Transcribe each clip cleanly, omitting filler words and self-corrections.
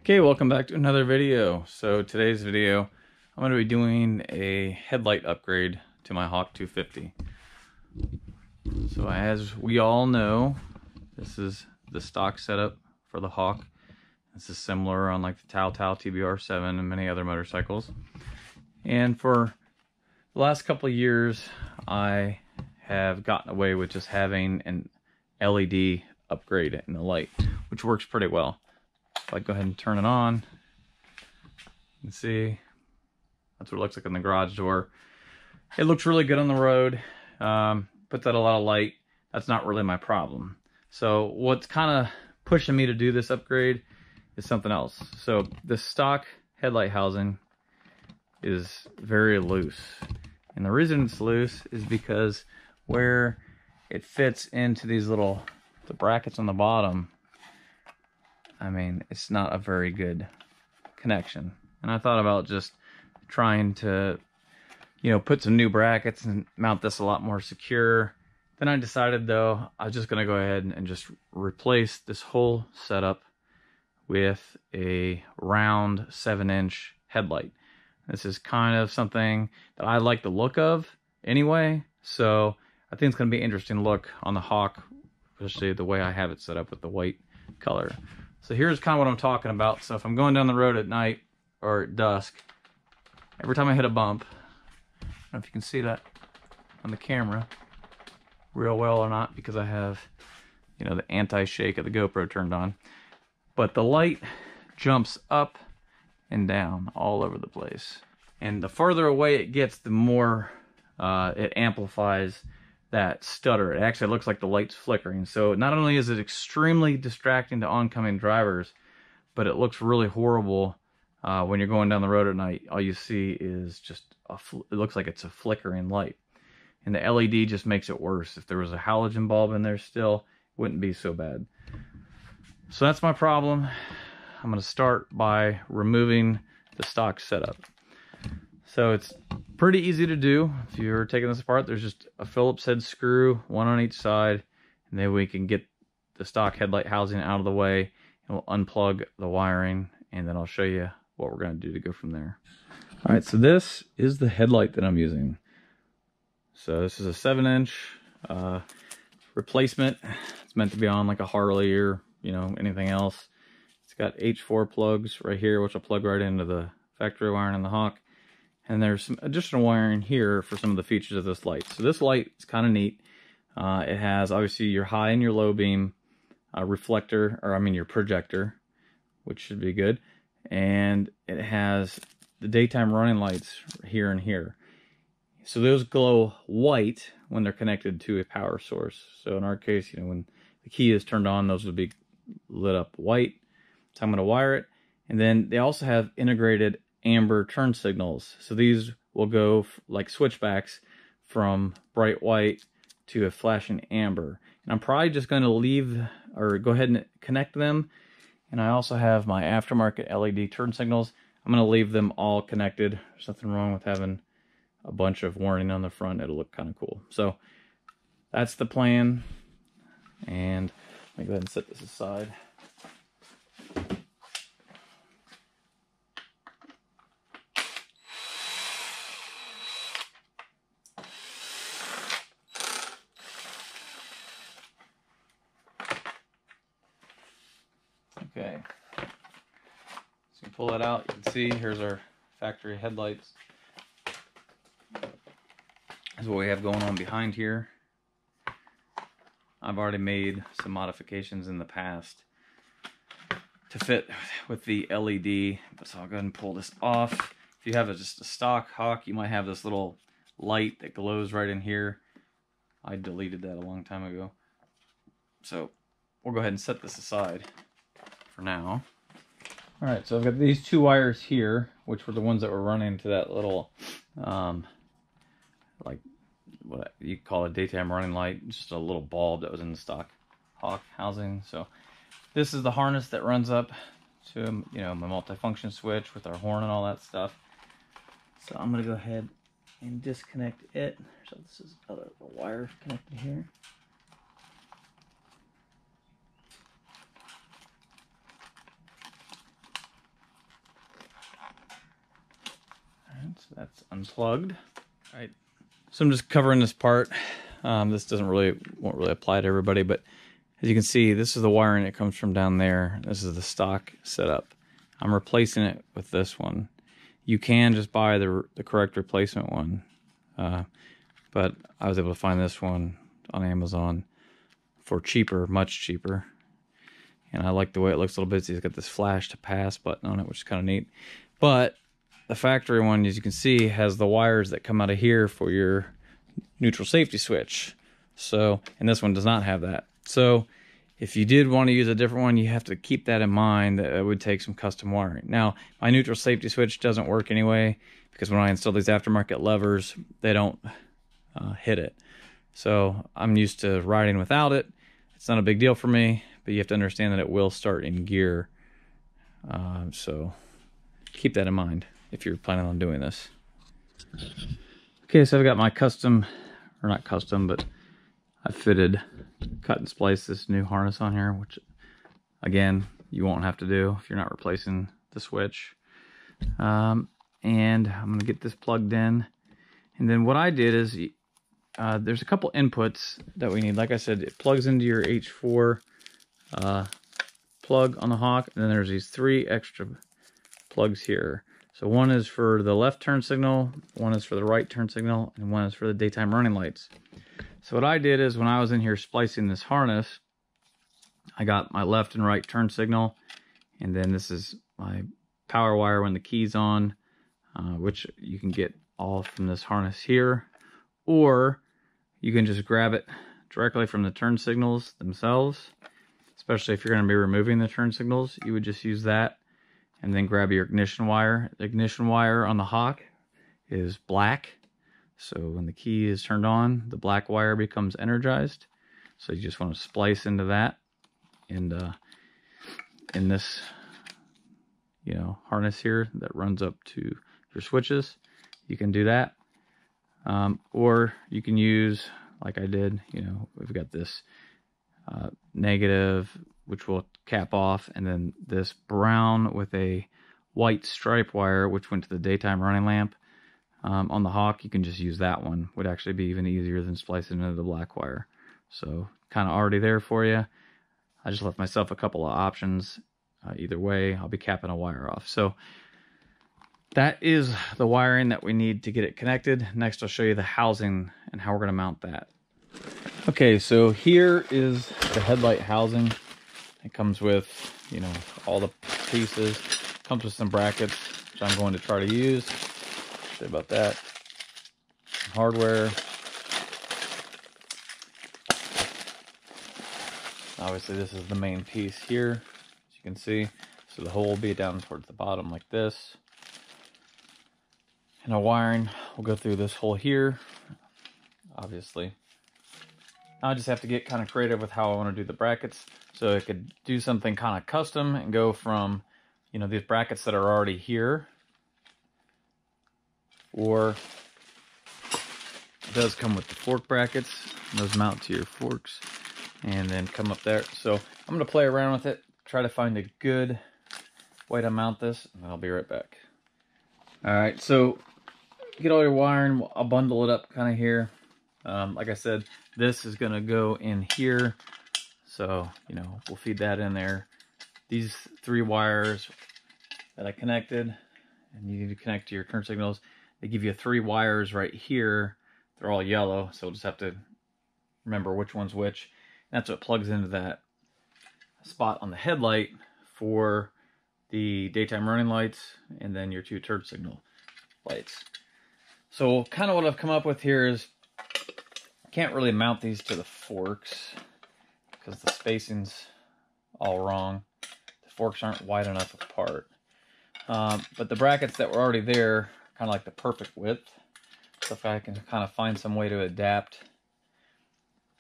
Okay, welcome back to another video. So today's video, I'm going to be doing a headlight upgrade to my Hawk 250. So as we all know, this is the stock setup for the Hawk. This is similar on like the Tao TBR7 and many other motorcycles. And for the last couple of years, I have gotten away with just having an LED upgrade in the light, which works pretty well. If I go ahead and turn it on, you can see that's what it looks like in the garage door. It looks really good on the road. Puts out a lot of light. That's not really my problem. So what's kind of pushing me to do this upgrade is something else. So the stock headlight housing is very loose. And the reason it's loose is because where it fits into these the brackets on the bottom, I mean, it's not a very good connection. And I thought about just trying to, put some new brackets and mount this a lot more secure. Then I decided, though, I was just going to go ahead and just replace this whole setup with a round 7-inch headlight. This is kind of something that I like the look of anyway. So I think it's going to be an interesting look on the Hawk, especially the way I have it set up with the white color. So here's kind of what I'm talking about. So if I'm going down the road at night or at dusk, every time I hit a bump, I don't know if you can see that on the camera real well or not, because I have, the anti-shake of the GoPro turned on. But the light jumps up and down all over the place. And the farther away it gets, the more it amplifies that stutter. It actually looks like the light's flickering. So not only is it extremely distracting to oncoming drivers, but it looks really horrible when you're going down the road at night. All you see is just it looks like it's a flickering light. And the LED just makes it worse. If there was a halogen bulb in there still, it wouldn't be so bad. So that's my problem. I'm going to start by removing the stock setup. So it's pretty easy to do. If you're taking this apart, there's just a Phillips head screw, one on each side, and then we can get the stock headlight housing out of the way, and we'll unplug the wiring, and then I'll show you what we're going to do to go from there. All right, so this is the headlight that I'm using. So this is a 7-inch replacement. It's meant to be on like a Harley or, anything else. It's got H4 plugs right here, which will plug right into the factory wiring in the Hawk. And there's some additional wiring here for some of the features of this light. So this light is kind of neat. It has obviously your high and your low beam reflector, or your projector, which should be good. And it has the daytime running lights here and here. So those glow white when they're connected to a power source. So in our case, when the key is turned on, those would be lit up white. So I'm going to wire it. And then they also have integrated amber turn signals. So these will go like switchbacks from bright white to a flashing amber. And I'm probably just going to go ahead and connect them. And I also have my aftermarket LED turn signals. I'm going to leave them all connected. There's nothing wrong with having a bunch of warning on the front. It'll look kind of cool. So that's the plan. And let me go ahead and set this aside. Okay, so you pull that out, you can see here's our factory headlights. That's what we have going on behind here. I've already made some modifications in the past to fit with the LED, so I'll go ahead and pull this off. If you have just a stock Hawk, you might have this little light that glows right in here. I deleted that a long time ago. So we'll go ahead and set this aside for now. All right, so I've got these two wires here, which were the ones that were running to that little, like what you call a daytime running light, just a little bulb that was in the stock Hawk housing. So this is the harness that runs up to, my multifunction switch with our horn and all that stuff. So I'm gonna go ahead and disconnect it. So this is other wire connected here. That's unplugged. All right. So I'm just covering this part. This won't really apply to everybody, but as you can see, this is the wiring that comes from down there. This is the stock setup. I'm replacing it with this one. You can just buy the correct replacement one, but I was able to find this one on Amazon for cheaper, much cheaper. And I like the way it looks a little bit. So it's got this flash to pass button on it, which is kind of neat. But the factory one, as you can see, has the wires that come out of here for your neutral safety switch. So, and this one does not have that. So if you did want to use a different one, you have to keep that in mind, that it would take some custom wiring. Now, my neutral safety switch doesn't work anyway, because when I install these aftermarket levers, they don't hit it. So I'm used to riding without it. It's not a big deal for me, but you have to understand that it will start in gear. So keep that in mind if you're planning on doing this. Okay, so I've got my custom, or not custom, but I fitted, cut and spliced this new harness on here, which again, you won't have to do if you're not replacing the switch. And I'm gonna get this plugged in. And then what I did is, there's a couple inputs that we need. Like I said, it plugs into your H4 plug on the Hawk, and then there's these 3 extra plugs here. So one is for the left turn signal, one is for the right turn signal, and one is for the daytime running lights. So what I did is, when I was in here splicing this harness, I got my left and right turn signal, and then this is my power wire when the key's on, which you can get all from this harness here, or you can just grab it directly from the turn signals themselves. Especially if you're going to be removing the turn signals, you would just use that and then grab your ignition wire. The ignition wire on the Hawk is black, so when the key is turned on, the black wire becomes energized. So you just want to splice into that, and in this, harness here that runs up to your switches, you can do that. Or you can use, like I did, we've got this negative, which will cap off, and then this brown with a white stripe wire, which went to the daytime running lamp. On the Hawk, you can just use that one. Would actually be even easier than splicing into the black wire. So kind of already there for you. I just left myself a couple of options. Either way, I'll be capping a wire off. So that is the wiring that we need to get it connected. Next, I'll show you the housing and how we're going to mount that. Okay, so here is the headlight housing. It comes with, all the pieces. Comes with some brackets, which I'm going to try to use. Say about that. Hardware. Obviously, this is the main piece here, as you can see. So the hole will be down towards the bottom like this. And a wiring will go through this hole here, obviously. Now I just have to get kind of creative with how I want to do the brackets. So I could do something kind of custom and go from, these brackets that are already here. Or it does come with the fork brackets. Those mount to your forks and then come up there. So I'm going to play around with it, try to find a good way to mount this, and I'll be right back. All right, so get all your wiring. I'll bundle it up kind of here. Like I said, this is going to go in here. So, we'll feed that in there. These 3 wires that I connected, and you need to connect to your turn signals. They give you 3 wires right here. They're all yellow, so we'll just have to remember which one's which. And that's what plugs into that spot on the headlight for the daytime running lights, and then your 2 turn signal lights. So kind of what I've come up with here is, I can't really mount these to the forks because the spacing's all wrong. The forks aren't wide enough apart. But the brackets that were already there, kind of like the perfect width. So if I can kind of find some way to adapt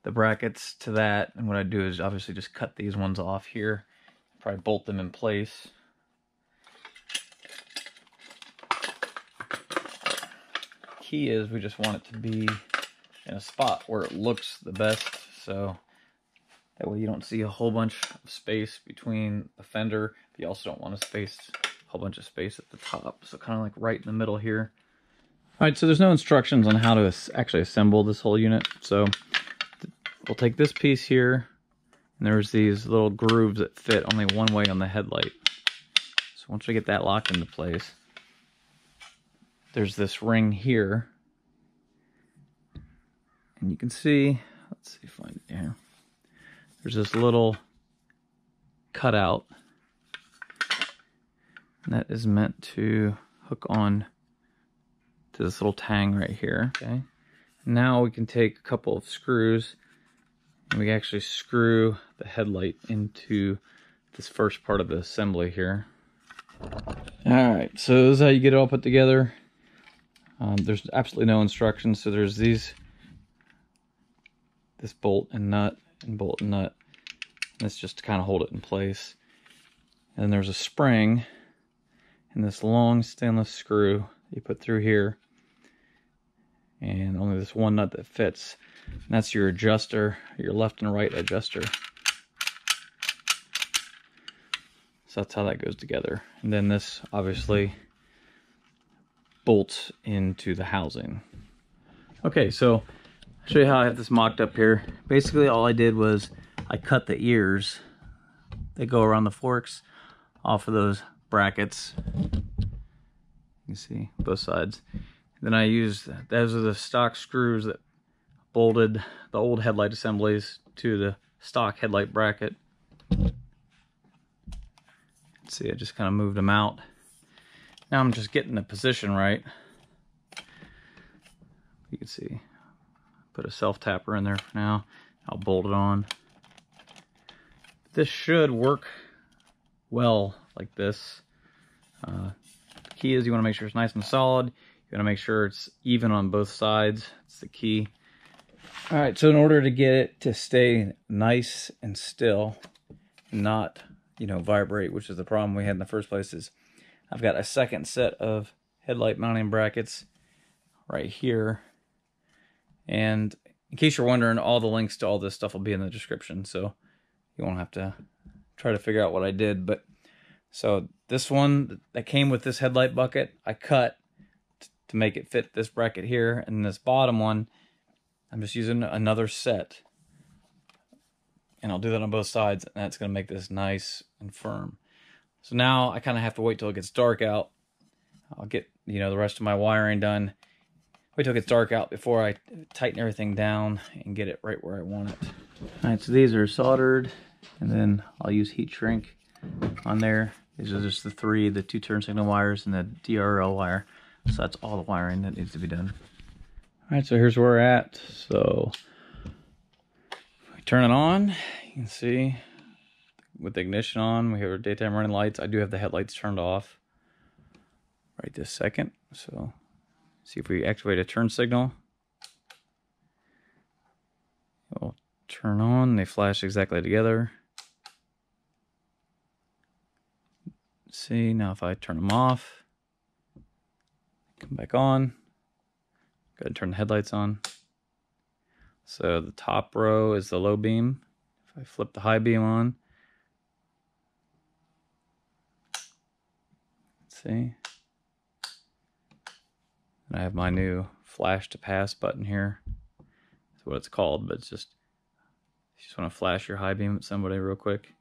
the brackets to that, and what I do is obviously just cut these ones off here, probably bolt them in place. Key is we just want it to be in a spot where it looks the best, so that way you don't see a whole bunch of space between the fender, but you also don't want a whole bunch of space at the top. So kind of like right in the middle here Alright, so there's no instructions on how to actually assemble this whole unit. So we'll take this piece here, and there's these little grooves that fit only one way on the headlight. So once we get that locked into place, there's this ring here. And you can see, let's see if I find it here. There's this little cutout. And that is meant to hook on to this little tang right here. Okay. Now we can take a couple of screws and we actually screw the headlight into this first part of the assembly here. Alright, so this is how you get it all put together. There's absolutely no instructions, so there's this bolt and nut and bolt and nut. And it's just to kind of hold it in place. And then there's a spring and this long stainless screw you put through here. And only this one nut that fits. And that's your adjuster, your left and right adjuster. So that's how that goes together. And then this obviously bolts into the housing. Okay, so I'll show you how I have this mocked up here. Basically all I did was I cut the ears that go around the forks off of those brackets. You can see both sides. Then I used, those are the stock screws that bolted the old headlight assemblies to the stock headlight bracket. See, I just kind of moved them out. Now I'm just getting the position right. You can see, put a self-tapper in there for now. I'll bolt it on. This should work well like this. The key is you want to make sure it's nice and solid. You want to make sure it's even on both sides. It's the key. All right, so in order to get it to stay nice and still, not, you know, vibrate, which is the problem we had in the first place, is I've got a second set of headlight mounting brackets right here. And in case you're wondering, all the links to all this stuff will be in the description, so you won't have to try to figure out what I did. But so this one that came with this headlight bucket, I cut to make it fit this bracket here, and this bottom one, I'm just using another set. And I'll do that on both sides, and that's going to make this nice and firm. So now I kind of have to wait till it gets dark out. I'll get, you know, the rest of my wiring done. Wait till it gets dark out before I tighten everything down and get it right where I want it. All right, so these are soldered, and then I'll use heat shrink on there. These are just the two turn signal wires and the DRL wire. So that's all the wiring that needs to be done. All right, so here's where we're at. So we turn it on. You can see with the ignition on, we have our daytime running lights. I do have the headlights turned off right this second. So see if we activate a turn signal. It'll turn on. They flash exactly together. See, now if I turn them off, come back on, go ahead and turn the headlights on. So the top row is the low beam. If I flip the high beam on, let's see. And I have my new flash to pass button here. That's what it's called, but it's just, you just want to flash your high beam at somebody real quick.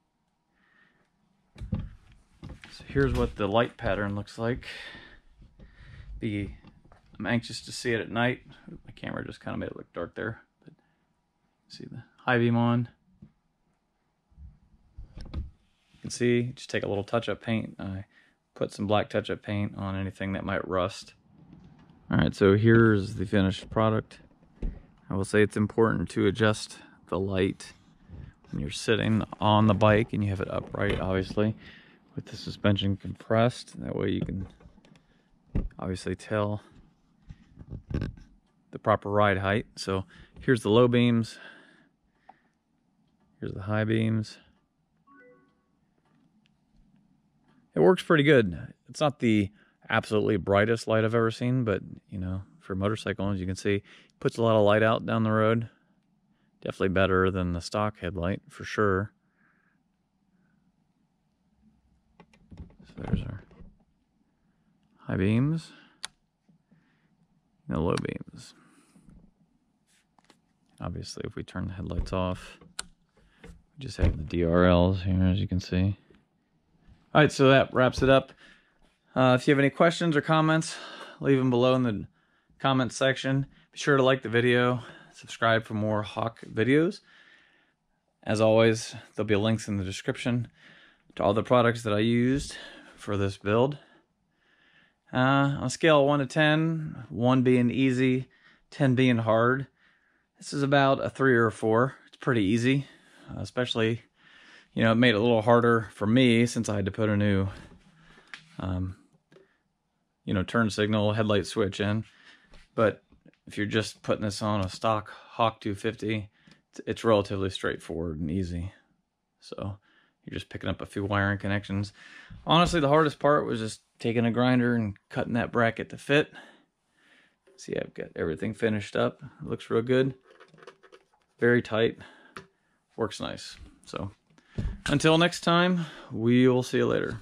So here's what the light pattern looks like. I'm anxious to see it at night. My camera just kind of made it look dark there. But see the high beam on. You can see, just take a little touch-up paint. I put some black touch-up paint on anything that might rust. Alright, so here's the finished product. I will say it's important to adjust the light when you're sitting on the bike and you have it upright, obviously, with the suspension compressed. That way you can obviously tell the proper ride height. So here's the low beams. Here's the high beams. It works pretty good. It's not the absolutely brightest light I've ever seen, but you know, for motorcycle, as you can see, it puts a lot of light out down the road. Definitely better than the stock headlight for sure. So there's our high beams. the low beams. Obviously, if we turn the headlights off, we just have the DRLs here, as you can see. All right, so that wraps it up. If you have any questions or comments, leave them below in the comments section. Be sure to like the video, subscribe for more Hawk videos. As always, there'll be links in the description to all the products that I used for this build. On a scale of 1 to 10, 1 being easy, 10 being hard, this is about a 3 or a 4. It's pretty easy, especially, you know, it made it a little harder for me since I had to put a new, you know, turn signal headlight switch in. But if you're just putting this on a stock Hawk 250, it's relatively straightforward and easy. So you're just picking up a few wiring connections. Honestly, the hardest part was just taking a grinder and cutting that bracket to fit. See, I've got everything finished up. It looks real good. Very tight. Works nice. So until next time, we will see you later.